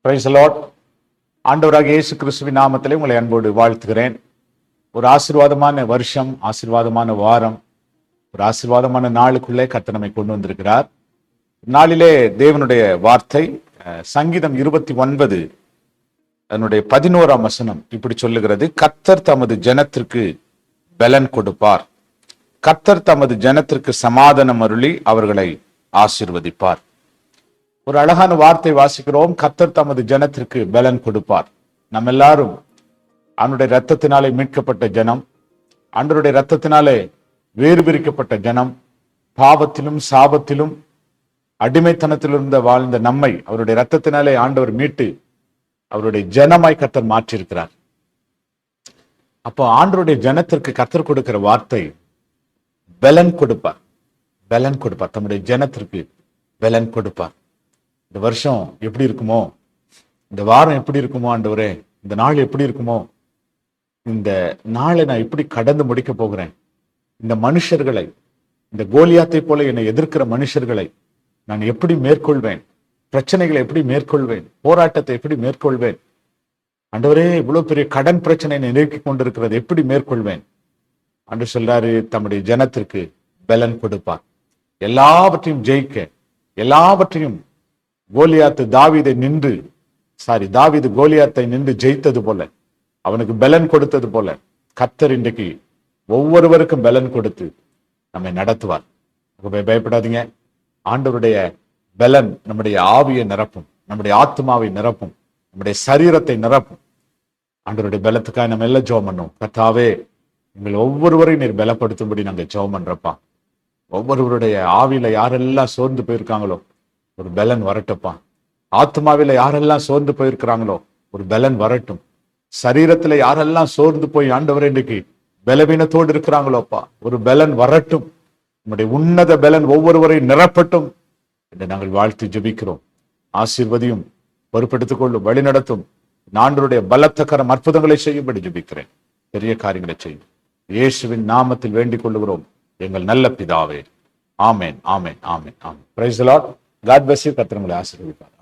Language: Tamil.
Price the Lord. ஆண்டவராகிய இயேசு கிறிஸ்துவின் நாமத்திலே உங்களை அன்போடு வாழ்த்துகிறேன். ஒரு ஆசீர்வாதமான வருஷம், ஆசீர்வாதமான வாரம், ஒரு ஆசீர்வாதமான நாளுக்குள்ளே கர்த்தர் நம்மை கொண்டு வந்திருக்கிறார். நாளிலே தேவனுடைய வார்த்தை சங்கீதம் 29 அதனுடைய 11ஆம் வசனம் இப்படி சொல்லுகிறது: கர்த்தர் தமது ஜனத்திற்கு பலன் கொடுப்பார், கர்த்தர் தமது ஜனத்திற்கு சமாதானம் அருளி அவர்களை ஆசீர்வதிப்பார். ஒரு அழகான வார்த்தை வாசிக்கிறோம். கர்த்தர் தமது ஜனத்திற்கு பலன் கொடுப்பார். நம்ம எல்லாரும் அவனுடைய இரத்தத்தினாலே மீட்கப்பட்ட ஜனம், ஆண்டவருடைய இரத்தத்தினாலே வேறு பிரிக்கப்பட்ட ஜனம், பாவத்திலும் சாபத்திலும் அடிமைத்தனத்திலிருந்து வாழ்ந்த நம்மை அவருடைய இரத்தத்தினாலே ஆண்டவர் மீட்டு அவருடைய ஜனமாய் கர்த்தர் மாற்றியிருக்கிறார். அப்போ ஆண்டவருடைய ஜனத்திற்கு கர்த்தர் கொடுக்கிற வார்த்தை பலன் கொடுப்பார். பலன் கொடுப்பார், தம்முடைய ஜனத்திற்கு பலன் கொடுப்பார். இந்த வருஷம் எப்படி இருக்குமோ, இந்த வாரம் எப்படி இருக்குமோ, ஆண்டவரே இந்த நாள் எப்படி இருக்குமோ, இந்த நாளை நான் எப்படி கடந்து முடிக்க போகிறேன், இந்த மனுஷர்களை, இந்த கோலியாத்தை போல என்னை எதிர்க்கிற மனுஷர்களை நான் எப்படி மேற்கொள்வேன், பிரச்சனைகளை எப்படி மேற்கொள்வேன், போராட்டத்தை எப்படி மேற்கொள்வேன், ஆண்டவரே இவ்வளவு பெரிய கடன் பிரச்சனை நெருக்கி கொண்டிருக்கிறது, எப்படி மேற்கொள்வேன் என்று சொல்றாரு. தம்முடைய ஜனத்திற்கு பலன் கொடுப்பார். எல்லாவற்றையும் ஜெயிக்க, எல்லாவற்றையும் கோலியாத்து தாவீது கோலியாத்தை நின்று ஜெயித்தது போல, அவனுக்கு பலன் கொடுத்தது போல கர்த்தர் இன்றைக்கு ஒவ்வொருவருக்கும் பலன் கொடுத்து நம்மை நடத்துவார். பயப்படாதீங்க. ஆண்டவருடைய பலன் நம்முடைய ஆவியை நிரப்பும், நம்முடைய ஆத்மாவை நிரப்பும், நம்முடைய சரீரத்தை நிரப்பும். ஆண்டவருடைய பலத்துக்காக நம்ம எல்லாம் ஜெபம் பண்ணோம். கர்த்தாவே எங்கள் ஒவ்வொருவரையும் நீர் பலப்படுத்தும்படி நாங்க ஜெபம் பண்றப்பா. ஒவ்வொருவருடைய ஆவியில யாரெல்லாம் சோர்ந்து போயிருக்காங்களோ ஒரு பலன் வரட்டுப்பா. ஆத்மாவில யாரெல்லாம் சோர்ந்து போயிருக்கிறாங்களோ ஒரு பலன் வரட்டும். சரீரத்துல யாரெல்லாம் சோர்ந்து போய் ஆண்டவரே இன்றைக்கு பலவீனத்தோடு இருக்கிறாங்களோப்பா, ஒரு பலன் வரட்டும். நம்முடைய உன்னத பலன் ஒவ்வொருவரையும் நிரப்பட்டும் என்று நாங்கள் வாழ்த்து ஜெபிக்கிறோம். ஆசீர்வதியும், பொறுப்பெடுத்துக் கொள்ளும், வழி நடத்தும். ஆண்டவருடைய பலத்த கரம் அற்புதங்களை செய்யும்படி ஜெபிக்கிறேன். பெரிய காரியங்களை செய்யும் இயேசுவின் நாமத்தில் வேண்டிக் கொள்ளுகிறோம் எங்கள் நல்ல பிதாவே. ஆமேன், ஆமேன், ஆமேன், ஆமேன். Praise the lord. God bless you. கர்த்தர் உங்களை ஆசீர்வதிப்பார்.